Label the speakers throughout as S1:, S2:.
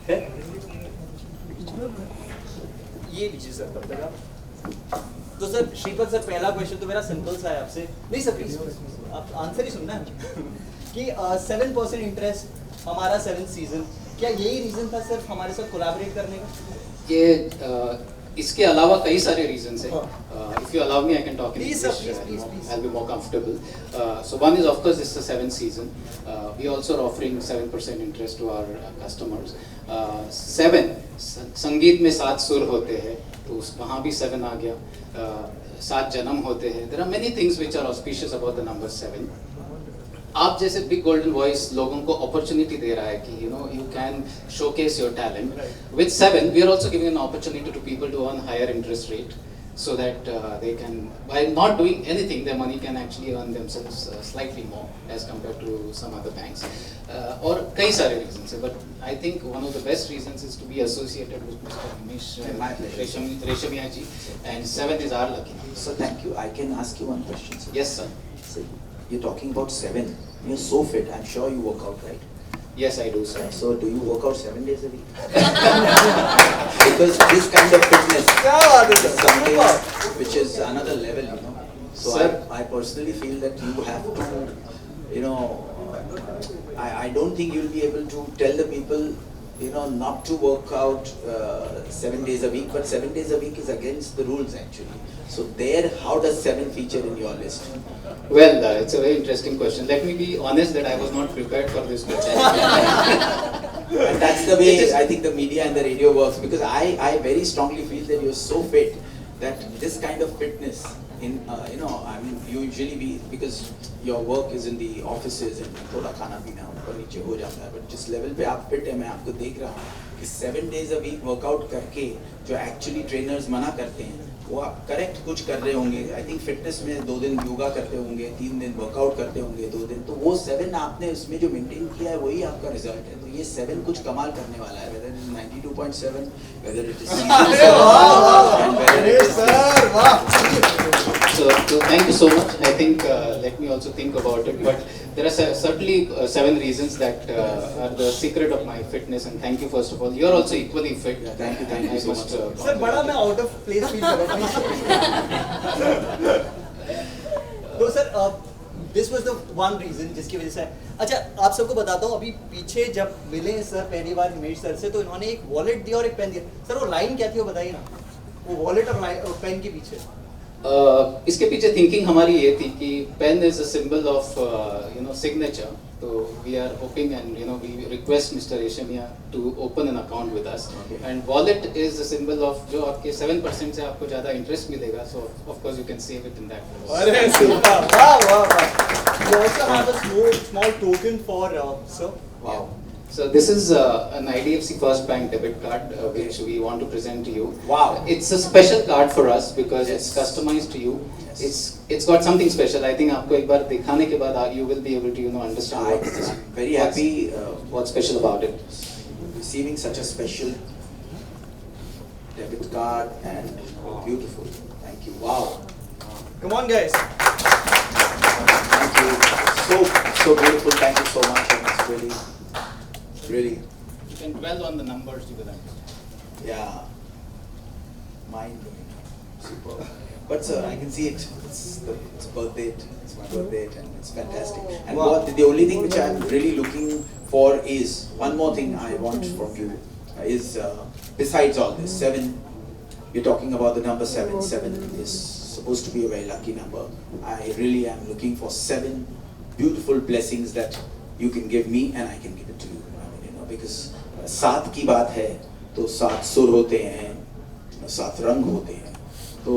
S1: है ये लीजिए सर तब तक आप। तो सर श्रीपद सर, पहला क्वेश्चन तो मेरा सिंपल सा है आपसे, नहीं सर प्लीज आप आंसर ही सुनना है कि 7% इंटरेस्ट हमारा 7th सीजन, क्या यही रीजन था सिर्फ हमारे साथ कोलैबोरेट करने का?
S2: ये इसके अलावा कई सारे रीजंस हैं. If you allow me, I can talk in
S1: Please, sir,
S2: English.
S1: please.
S2: I'll be more comfortable. So one is, of course, this is the 7th season. We also are offering 7% interest to our customers. 7 संगीत में 7 सुर होते हैं, तो वहाँ भी 7 आ गया. 7 जन्म होते हैं. There are many things which are auspicious about the number 7. आप जैसे बिग गोल्डन वॉइस लोगों को अपॉर्चुनिटी दे रहा है कि you can showcase your talent. With 7 we are also giving an opportunity to people to earn higher interest rate, so that they can, by not doing anything, their money can actually earn themselves slightly more as compared to some other banks. और कई सारे reasons हैं, but I think one of the best reasons is to be associated with Mr. Ramesh Reshamia ji, and 7 is our lucky number.
S3: So thank you. I can ask you one question, sir.
S2: Yes, sir.
S3: So, you're talking about 7. You're so fit. I'm sure you work out, right?
S2: Yes, I do, sir.
S3: So do you work out 7 days a week? Because this kind of fitness is something which is another level, So
S2: Sir,
S3: I personally feel that you have to, I don't think you'll be able to tell the people, not to work out 7 days a week, but 7 days a week is against the rules actually. So there, how does 7 feature in your list?
S2: well, it's a very interesting question. Let me be honest that I was not prepared for this question.
S3: And that's the way I think the media and the radio works, because I very strongly feel that you're so fit that this kind of fitness in I mean usually because your work is in the offices and थोड़ा खाना पीना ऊपर नीचे हो जाता है, but जिस level पे आप फिट है मैं आपको देख रहा हूँ कि 7 days a week वर्कआउट करके जो एक्चुअली ट्रेनर्स मना करते हैं वो आप करेक्ट कुछ कर रहे होंगे. आई थिंक फिटनेस में 2 दिन योगा करते होंगे, 3 दिन वर्कआउट करते होंगे, 2 दिन, तो वो 7 आपने उसमें जो मेंटेन किया है वही आपका रिजल्ट है. तो ये 7 कुछ कमाल करने वाला है, whether it is 92.7, whether it is season 7, and whether it is
S2: So thank you so much. I think let me also think about it. But there are certainly 7 reasons that are the secret of my fitness. And thank you first of all. You are also equally fit.
S3: Thank you so much.
S1: Sir बड़ा मैं out of place feel कर रहा हूँ. तो sir this was the one reason जिसकी वजह से. अच्छा आप सबको बताता हूँ, अभी पीछे जब मिले सर पहली बार हिमेश सर से तो इन्होंने एक वॉलेट दिया और एक पेन दिया. सर वो लाइन क्या थी वो बताइए ना, वो वॉलेट और पेन के पीछे.
S2: इसके पीछे थिंकिंग हमारी ये थी कि pen is a symbol of signature. तो we are hoping and we request mister Reshamiya to open an account with us. And wallet is a symbol of जो आपके 7% से आपको ज़्यादा इंटरेस्ट मिलेगा. So of course you can save it in that.
S1: अरे super, वाह वाह वाह. You also have a small token for sir.
S3: Wow.
S2: So this is an IDFC First Bank debit card which we want to present to you.
S3: Wow.
S2: It's a special card for us because
S3: Yes.
S2: it's customized to you.
S3: Yes.
S2: It's got something special. I think आपको एक बार दिखाने के बाद you will be able to understand
S3: I'm very happy
S2: what's special about it.
S3: receiving such a special debit card and beautiful. Thank you. Wow.
S1: Come on guys.
S3: Thank you. So beautiful. Thank you so much. And it's really,
S2: You can dwell on the numbers you will understand.
S3: yeah, mind blowing. Super. But sir, I can see it. It's birth date. It's my birth date, and it's fantastic. And
S1: Wow.
S3: the only thing which I'm really looking for is one more thing I want from you is besides all this 7. You're talking about the number 7. 7 is supposed to be a very lucky number. I really am looking for 7 beautiful blessings that you can give me and I can give it to you. Because 7 की बात है तो 7 सुर होते हैं, 7 रंग होते हैं. तो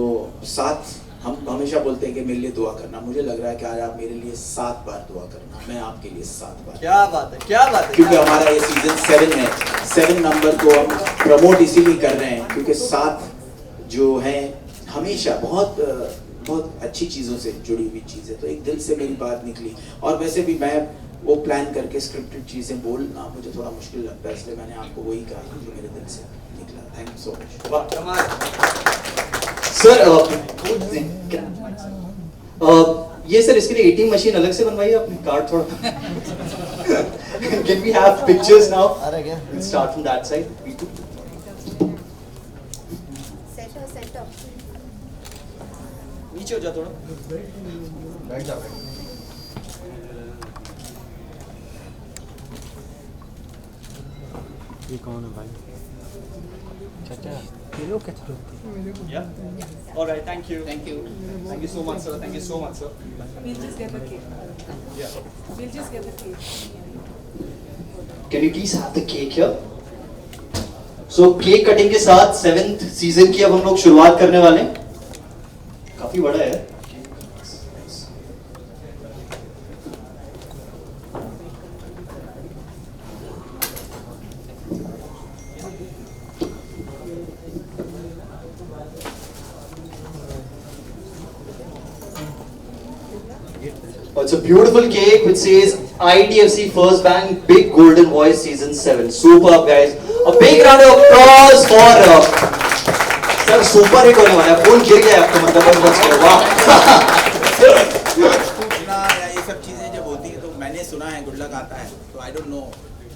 S3: 7 हम हमेशा बोलते हैं कि मेरे लिए दुआ करना. मुझे लग रहा है कि आज आप मेरे लिए 7 बार दुआ करना, मैं आपके लिए 7 बार.
S1: क्या बात है, क्या बात है.
S3: क्योंकि हमारा ये सीजन 7 है. 7 नंबर को हम प्रमोट इसीलिए कर रहे हैं क्योंकि 7 जो है हमेशा बहुत अच्छी चीज़ों से जुड़ी हुई चीज़ है. तो एक दिल से मेरी बात निकली. और वैसे भी मैं वो प्लान करके स्क्रिप्टेड चीज़ें बोलना मुझे थोड़ा मुश्किल लगता है, इसलिए मैंने आपको वही कहा जो मेरे दिल से निकला. Thank you so much.
S1: वाह कमाल.
S4: सर ये सर इसके लिए एटीएम मशीन अलग से बनवाई है आपने, कार्ड थोड़ा
S1: Can we have pictures now? Let's start from that side.
S5: Set
S1: नीचे हो जा थोड़ा.
S6: बैठ जा.
S7: ये कौन है भाई? चाचा ये लोग क्या चलते?
S1: Yeah. All right. Thank you.
S2: Thank you.
S1: Thank you so much, sir. Thank you so much, sir.
S5: We'll just get the cake.
S1: Yeah.
S5: We'll just get the cake.
S1: Can you please have the cake here? So cake cutting के साथ 7th season की अब हम लोग शुरुआत करने वाले हैं. काफी बड़ा है. It's a beautiful cake which says IDFC First Bank Big Golden Voice Season 7. Superb, guys. A big round of applause for sir super hit होने वाला है. फोन गिर गया आपका मतलब बस करो. वाह.
S3: सुना या ये सब चीज़ें जब होती हैं तो मैंने सुना है गुड लक आता है, तो आई डोंट नो,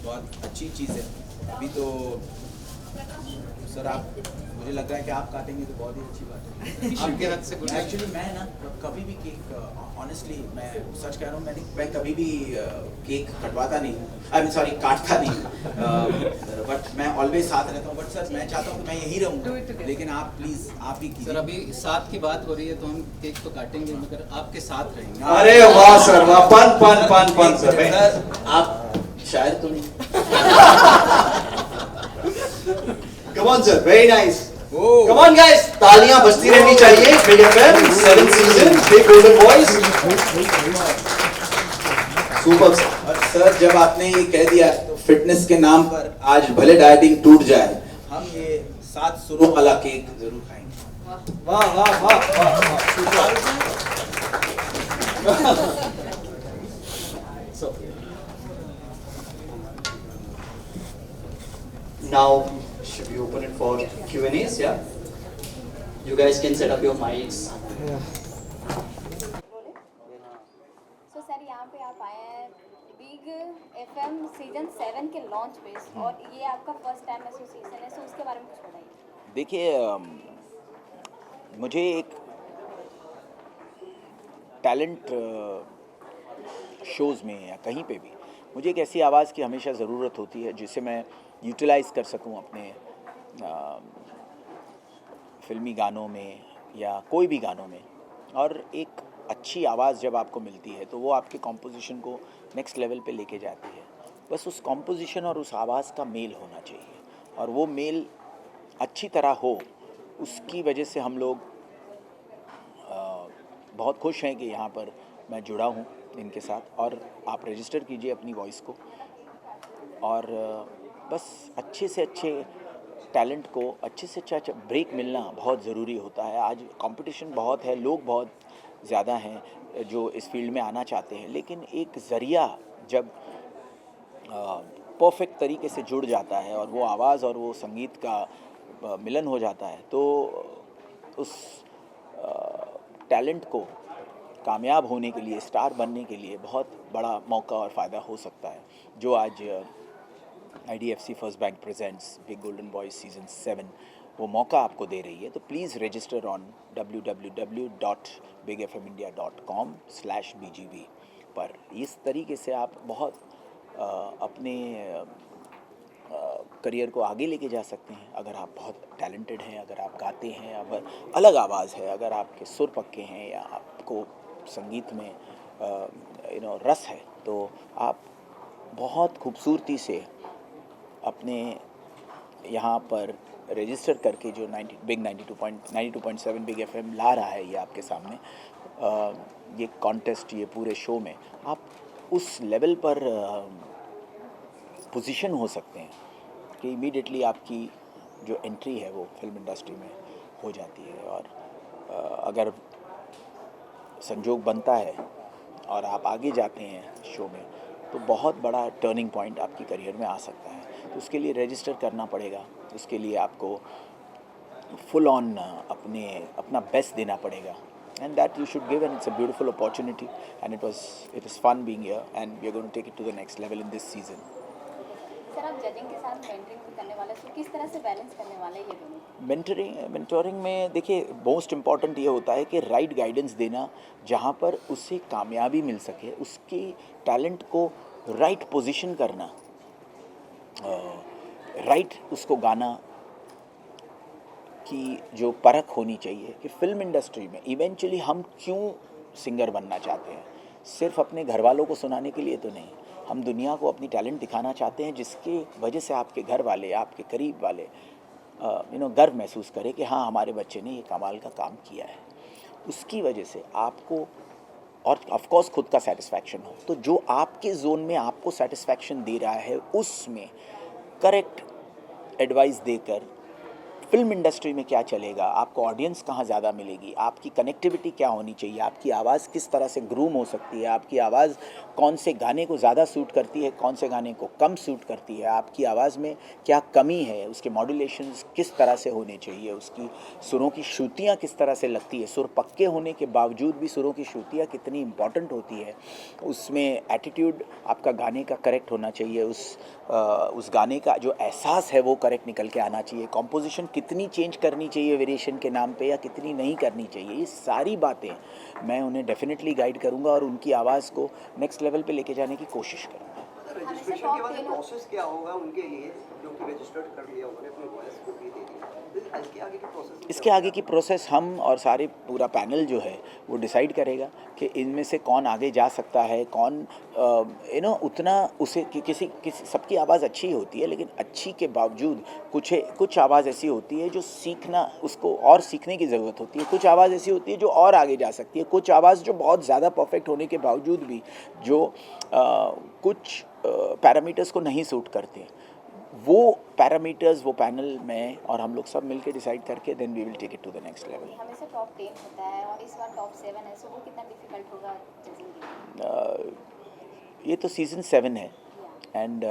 S3: बहुत अच्छी चीज़ है. अभी तो सर आप, मुझे लग रहा है कि आप काटेंगे तो बहुत ही अच्छी बात है.
S2: आपके हाथ से गुड लक.
S3: एक्चुअली मैं ना कभी भी केक, ऑनेस्टली मैं सच कह रहा हूँ, मैं कभी भी केक कटवाता नहीं, आई मीन सॉरी काटता नहीं, बट मैं ऑलवेज साथ रहता हूँ. बट सर मैं चाहता हूँ कि मैं यही रहूँ, लेकिन आप प्लीज़ आप ही कीजिए.
S2: सर अभी साथ की बात हो रही है तो हम केक तो काटेंगे मगर आपके साथ रहेंगे.
S1: अरे वाह सर वाह. पन सर.
S3: आप शायर तो नहीं.
S1: Come on sir, very nice.
S3: Oh.
S1: Come on guys, तालियां बजती रहनी चाहिए. Big FM 7th season, Big Golden Voice. Superb sir.
S3: और सर जब आपने ये कह दिया तो फिटनेस के नाम पर आज भले डाइटिंग टूट जाए, हम ये 7 सुरों वाला केक जरूर खाएंगे.
S1: वाह वाह वाह वाह. So now should we open it for Q&As? Yeah. You guys can set up your mics.
S5: So sir यहाँ पे आप आए हैं बिग FM सीजन 7 के लॉन्च पे, और ये आपका फर्स्ट टाइम एसोसिएशन है, सो उसके बारे में कुछ बताइए.
S8: देखिए, मुझे एक टैलेंट शोज़ में या कहीं पे भी मुझे एक ऐसी आवाज़ की हमेशा ज़रूरत होती है जिसे मैं यूटिलाइज़ कर सकूं अपने फिल्मी गानों में या कोई भी गानों में. और एक अच्छी आवाज़ जब आपको मिलती है तो वो आपके कॉम्पोजिशन को नेक्स्ट लेवल पे लेके जाती है. बस उस कॉम्पोजिशन और उस आवाज़ का मेल होना चाहिए, और वो मेल अच्छी तरह हो, उसकी वजह से हम लोग बहुत खुश हैं कि यहाँ पर मैं जुड़ा हूँ इनके साथ. और आप रजिस्टर कीजिए अपनी वॉइस को, और बस अच्छे से अच्छे टैलेंट को अच्छे से अच्छा ब्रेक मिलना बहुत ज़रूरी होता है. आज कंपटीशन बहुत है, लोग बहुत ज़्यादा हैं जो इस फील्ड में आना चाहते हैं, लेकिन एक ज़रिया जब परफेक्ट तरीके से जुड़ जाता है और वो आवाज़ और वो संगीत का मिलन हो जाता है, तो उस टैलेंट को कामयाब होने के लिए, स्टार बनने के लिए बहुत बड़ा मौका और फ़ायदा हो सकता है, जो आज IDFC first bank presents big golden voice season 7 वो मौका आपको दे रही है. तो प्लीज़ रजिस्टर ऑन www.bigfmindia.com/BGV पर. इस तरीके से आप बहुत अपने करियर को आगे लेके जा सकते हैं. अगर आप बहुत टैलेंटेड हैं, अगर आप गाते हैं, अगर अलग आवाज़ है, अगर आपके सुर पक्के हैं या आपको संगीत में रस है, तो आप बहुत खूबसूरती से अपने यहाँ पर रजिस्टर करके जो 92.7 बिग FM ला रहा है ये आपके सामने, ये कॉन्टेस्ट, ये पूरे शो में आप उस लेवल पर पोजीशन हो सकते हैं कि इमीडिएटली आपकी जो एंट्री है वो फिल्म इंडस्ट्री में हो जाती है. और अगर संजोग बनता है और आप आगे जाते हैं शो में, तो बहुत बड़ा टर्निंग पॉइंट आपकी करियर में आ सकता है. तो उसके लिए रजिस्टर करना पड़ेगा, उसके लिए आपको फुल ऑन अपना बेस्ट देना पड़ेगा. and that you should give, and it's a beautiful opportunity, and it is fun being here, and we are going to take it to the next level in this season.
S5: Sir आप judging के साथ mentoring भी करने वाले हैं, तो किस तरह से बैलेंस करने वाले हैं ये दोनों?
S8: मेंटोरिंग में देखिए मोस्ट इम्पॉर्टेंट ये होता है कि राइट गाइडेंस देना, जहाँ पर उसे कामयाबी मिल सके, उसकी टैलेंट को राइट पोजीशन करना, राइट उसको गाना की जो परख होनी चाहिए कि फिल्म इंडस्ट्री में इवेंचुअली हम क्यों सिंगर बनना चाहते हैं। सिर्फ अपने घर वालों को सुनाने के लिए तो नहीं, हम दुनिया को अपनी टैलेंट दिखाना चाहते हैं, जिसकी वजह से आपके घर वाले, आपके करीब वाले गर्व महसूस करें कि हाँ हमारे बच्चे ने ये कमाल का काम किया है। उसकी वजह से आपको, और ऑफ कोर्स खुद का सेटिस्फैक्शन हो, तो जो आपके जोन में आपको सेटिस्फैक्शन दे रहा है उसमें करेक्ट एडवाइस देकर फिल्म इंडस्ट्री में क्या चलेगा, आपको ऑडियंस कहाँ ज़्यादा मिलेगी, आपकी कनेक्टिविटी क्या होनी चाहिए, आपकी आवाज़ किस तरह से ग्रूम हो सकती है, आपकी आवाज़ कौन से गाने को ज़्यादा सूट करती है, कौन से गाने को कम सूट करती है, आपकी आवाज़ में क्या कमी है, उसके मॉड्यूलेशंस किस तरह से होने चाहिए, उसकी सुरों की श्रुतियाँ किस तरह से लगती है, सुर पक्के होने के बावजूद भी सुरों की श्रुतियाँ कितनी इंपॉर्टेंट होती है, उसमें एटीट्यूड आपका गाने का करेक्ट होना चाहिए, उस गाने का जो एहसास है वो करेक्ट निकल के आना चाहिए, कॉम्पोजिशन कितनी चेंज करनी चाहिए वेरिएशन के नाम पे या कितनी नहीं करनी चाहिए, ये सारी बातें मैं उन्हें डेफिनेटली गाइड करूंगा और उनकी आवाज़ को नेक्स्ट लेवल पे लेके जाने की कोशिश करूंगा।
S1: रजिस्ट्रेशन के बाद प्रोसेस क्या होगा उनके लिए, जो कि रजिस्टर्ड कर लिया उन्होंने, अपनी वॉइस को भी दे दी, इसके आगे की प्रोसेस?
S8: इसके आगे की प्रोसेस हम और सारे पूरा पैनल जो है वो डिसाइड करेगा कि इनमें से कौन आगे जा सकता है, कौन उतना उसे किसी सबकी आवाज़ अच्छी होती है, लेकिन अच्छी के बावजूद कुछ आवाज़ ऐसी होती है जो सीखना, उसको और सीखने की ज़रूरत होती है, कुछ आवाज़ ऐसी होती है जो और आगे जा सकती है, कुछ आवाज़ जो बहुत ज़्यादा परफेक्ट होने के बावजूद भी जो कुछ पैरामीटर्स को नहीं सूट करते, वो पैरामीटर्स वो पैनल में और हम लोग सब मिलकर डिसाइड करके then we will take it to the next level.
S5: हमेशा टॉप 10 होता है और इस बार टॉप 7 है, सो वो कितना डिफिकल्ट होगा जजिंग के लिए?
S8: ये तो सीज़न 7 है एंड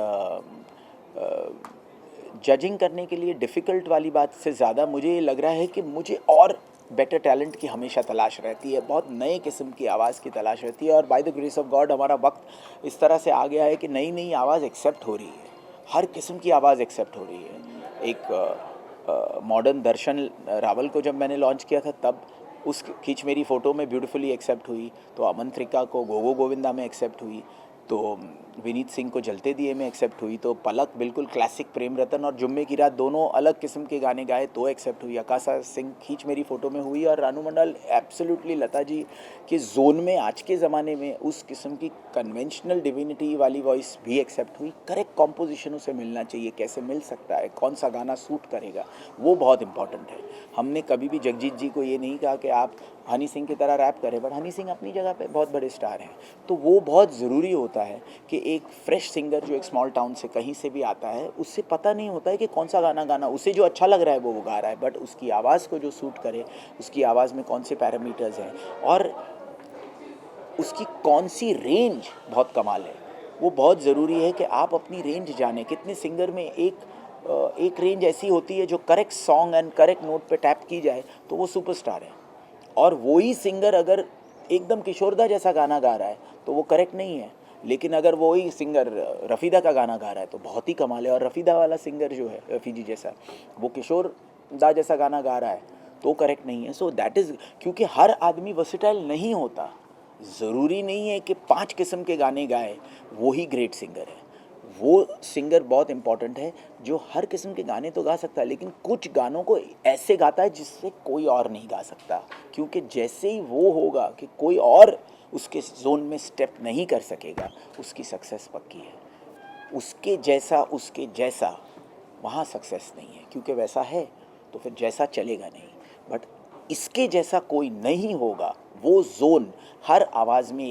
S8: जजिंग करने के लिए डिफ़िकल्ट वाली बात से ज़्यादा मुझे ये लग रहा है कि मुझे और बेटर टैलेंट की हमेशा तलाश रहती है, बहुत नए किस्म की आवाज़ की तलाश रहती है, और by the grace of God हमारा वक्त इस तरह से आ गया है कि नई नई आवाज़ एक्सेप्ट हो रही है, हर किस्म की आवाज़ एक्सेप्ट हो रही है। एक मॉडर्न दर्शन रावल को जब मैंने लॉन्च किया था तब उस खींच मेरी फ़ोटो में ब्यूटीफुली एक्सेप्ट हुई, तो अमन त्रिका को गोगो गोविंदा में एक्सेप्ट हुई, तो विनीत सिंह को जलते दिए में एक्सेप्ट हुई, तो पलक बिल्कुल क्लासिक प्रेम रतन और जुम्मे की रात दोनों अलग किस्म के गाने गाए तो एक्सेप्ट हुई, आकाशा सिंह खींच मेरी फ़ोटो में हुई, और रानू मंडल एब्सोल्युटली लता जी के जोन में आज के ज़माने में उस किस्म की कन्वेंशनल डिविनिटी वाली वॉइस भी एक्सेप्ट हुई। करेक्ट कॉम्पोजिशन उसे मिलना चाहिए, कैसे मिल सकता है, कौन सा गाना सूट करेगा, वो बहुत इंपॉर्टेंट है। हमने कभी भी जगजीत जी को ये नहीं कहा कि आप हनी सिंह की तरह रैप करें, बट हनी सिंह अपनी जगह पे बहुत बड़े स्टार हैं, तो वो बहुत ज़रूरी होता है कि एक फ्रेश सिंगर जो एक स्मॉल टाउन से कहीं से भी आता है, उससे पता नहीं होता है कि कौन सा गाना गाना, उसे जो अच्छा लग रहा है वो गा रहा है, बट उसकी आवाज़ को जो सूट करे, उसकी आवाज़ में कौन से पैरामीटर्स हैं और उसकी कौन सी रेंज बहुत कमाल है, वो बहुत ज़रूरी है कि आप अपनी रेंज जानें। कितने सिंगर में एक रेंज ऐसी होती है जो correct song and correct note पे टैप की जाए तो वो सुपरस्टार है, और वही सिंगर अगर एकदम किशोरदा जैसा गाना गा रहा है तो वो करेक्ट नहीं है, लेकिन अगर वही सिंगर रफ़ीदा का गाना गा रहा है तो बहुत ही कमाल है, और रफ़ीदा वाला सिंगर जो है रफ़ी जी जैसा, वो किशोरदा जैसा गाना गा रहा है तो करेक्ट नहीं है। सो दैट इज़, क्योंकि हर आदमी वर्सेटाइल नहीं होता, ज़रूरी नहीं है कि 5 किस्म के गाने गाए वो ही ग्रेट सिंगर है। वो सिंगर बहुत इम्पॉर्टेंट है जो हर किस्म के गाने तो गा सकता है, लेकिन कुछ गानों को ऐसे गाता है जिससे कोई और नहीं गा सकता, क्योंकि जैसे ही वो होगा कि कोई और उसके जोन में स्टेप नहीं कर सकेगा, उसकी सक्सेस पक्की है। उसके जैसा वहाँ सक्सेस नहीं है, क्योंकि वैसा है तो फिर जैसा चलेगा नहीं, बट इसके जैसा कोई नहीं होगा। वो जोन, हर आवाज़ में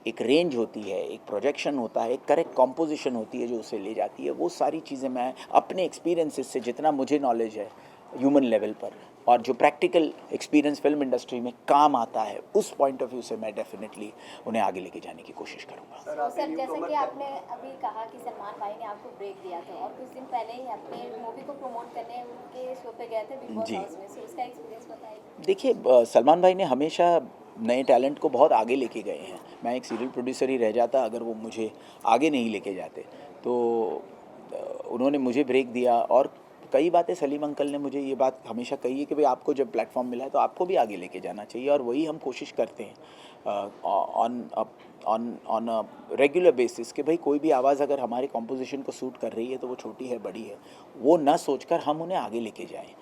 S8: एक रेंज होती है, एक प्रोजेक्शन होता है, एक करेक्ट कॉम्पोजिशन होती है जो उसे ले जाती है। वो सारी चीज़ें मैं अपने एक्सपीरियंसेस से, जितना मुझे नॉलेज है ह्यूमन लेवल पर, और जो प्रैक्टिकल एक्सपीरियंस फिल्म इंडस्ट्री में काम आता है, उस पॉइंट ऑफ व्यू से मैं डेफिनेटली उन्हें आगे लेके जाने की कोशिश करूँगा।
S5: तो सर जैसे कि आपने अभी कहा कि सलमान भाई ने आपको ब्रेक दिया था और कुछ दिन पहले ही अपने मूवी को प्रमोट करने उनके शो पे गए थे बिग बॉस
S8: जी।
S5: हाउस में, सो उसका एक्सपीरियंस बताइए।
S8: देखिए, सलमान भाई ने हमेशा नए टैलेंट को बहुत आगे लेके गए हैं। मैं एक सीरियल प्रोड्यूसर ही रह जाता अगर वो मुझे आगे नहीं लेके जाते। तो उन्होंने मुझे ब्रेक दिया, और कई बातें सलीम अंकल ने मुझे ये बात हमेशा कही है कि भाई आपको जब प्लेटफॉर्म मिला है तो आपको भी आगे लेके जाना चाहिए, और वही हम कोशिश करते हैं ऑन अ रेगुलर बेसिस कि भाई कोई भी आवाज़ अगर हमारे कॉम्पोजिशन को सूट कर रही है तो वो छोटी है बड़ी है, वो ना सोचकर हम उन्हें आगे लेके जाएं।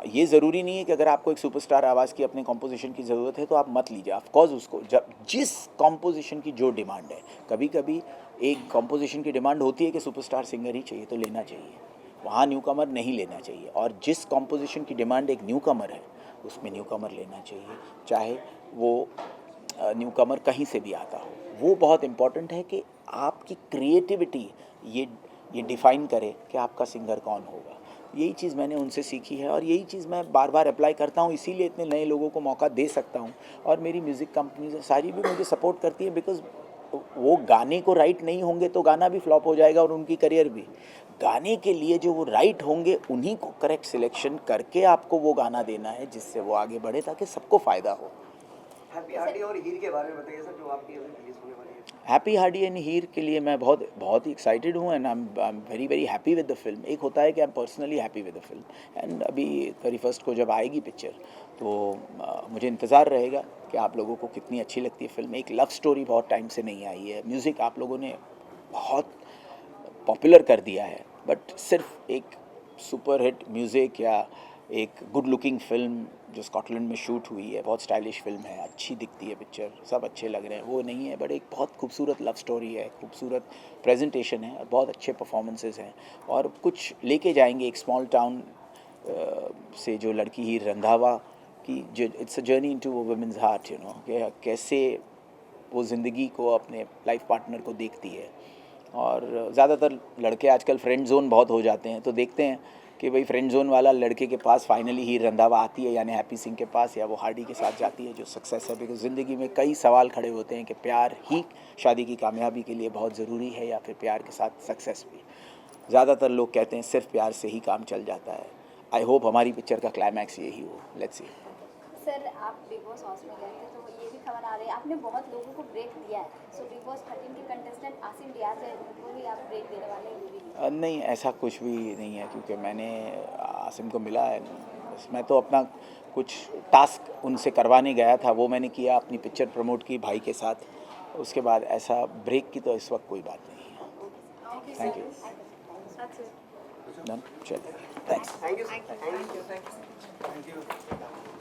S8: ये ज़रूरी नहीं है कि अगर आपको एक सुपरस्टार आवाज़ की अपने कॉम्पोजिशन की ज़रूरत है तो आप मत लीजिए। ऑफकोर्स उसको जब जिस कॉम्पोजिशन की जो डिमांड है, कभी कभी एक कॉम्पोजिशन की डिमांड होती है कि सुपरस्टार सिंगर ही चाहिए तो लेना चाहिए, वहाँ न्यू कमर नहीं लेना चाहिए। और जिस कॉम्पोजिशन की डिमांड एक न्यू कमर है उसमें न्यू कमर लेना चाहिए, चाहे वो न्यू कमर कहीं से भी आता हो। वो बहुत इम्पॉर्टेंट है कि आपकी क्रिएटिविटी ये डिफ़ाइन करे कि आपका सिंगर कौन होगा। यही चीज़ मैंने उनसे सीखी है और यही चीज़ मैं बार बार अप्लाई करता हूँ, इसीलिए इतने नए लोगों को मौका दे सकता हूँ। और मेरी म्यूज़िक कंपनीज सारी भी मुझे सपोर्ट करती है, बिकॉज़ वो गाने को राइट नहीं होंगे तो गाना भी फ्लॉप हो जाएगा और उनकी करियर भी। गाने के लिए जो वो राइट होंगे उन्हीं को करेक्ट सिलेक्शन करके आपको वो गाना देना है जिससे वो आगे बढ़े, ताकि सबको फ़ायदा हो।
S1: हैप्पी हार्डी और हीर के बारे में बताइए सर, जो आपकी अभी रिलीज होने वाली है।
S8: हैप्पी हार्डी एंड हीर के लिए मैं बहुत ही एक्साइटेड हूँ, and I am very happy with the film. एक होता है कि I am personally happy with the film, and अभी 31 को जब आएगी पिक्चर तो मुझे इंतज़ार रहेगा कि आप लोगों को कितनी अच्छी लगती है फिल्म। एक लव स्टोरी बहुत टाइम से नहीं आई है, म्यूज़िक आप लोगों ने बहुत पॉपुलर कर दिया है, बट सिर्फ एक सुपर हिट म्यूज़िक या एक गुड लुकिंग फिल्म जो स्कॉटलैंड में शूट हुई है, बहुत स्टाइलिश फिल्म है, अच्छी दिखती है पिक्चर, सब अच्छे लग रहे हैं, वो नहीं है। बट एक बहुत खूबसूरत लव स्टोरी है, खूबसूरत प्रेजेंटेशन है और बहुत अच्छे परफॉर्मेंसेस हैं, और कुछ लेके जाएंगे एक स्मॉल टाउन से जो लड़की ही रंधावा की, जो it's a journey into a women's heart, you know, कैसे वो ज़िंदगी को अपने लाइफ पार्टनर को देखती है। और ज़्यादातर लड़के आजकल फ्रेंड जोन बहुत हो जाते हैं, तो देखते हैं कि भाई फ्रेंड जोन वाला लड़के के पास फाइनली हीर रंधावा आती है, यानी हैप्पी सिंह के पास, या वो हार्डी के साथ जाती है जो सक्सेस है। बिकॉज ज़िंदगी में कई सवाल खड़े होते हैं कि प्यार ही शादी की कामयाबी के लिए बहुत ज़रूरी है या फिर प्यार के साथ सक्सेस भी। ज़्यादातर लोग कहते हैं सिर्फ प्यार से ही काम चल जाता है। आई होप हमारी पिक्चर का क्लाइमैक्स यही हो। Let's see.
S5: सर आप बिग बॉस हाउस में गए थे तो ये भी खबर आ रही है आपने बहुत लोगों को ब्रेक दिया है, सो बिग बॉस 13 के कंटेस्टेंट आसिम रियाज है, उनको भी आप ब्रेक देने वाले हैं? ये भी
S8: नहीं, ऐसा कुछ भी नहीं है, क्योंकि मैंने आसिम को मिला है, बस मैं तो अपना कुछ टास्क उनसे करवाने गया था, वो मैंने किया, अपनी पिक्चर प्रमोट की भाई के साथ। उसके बाद ऐसा ब्रेक की तो इस वक्त कोई बात नहीं है। Thank you. डन, चलिए, थैंक्स।
S1: Thank you.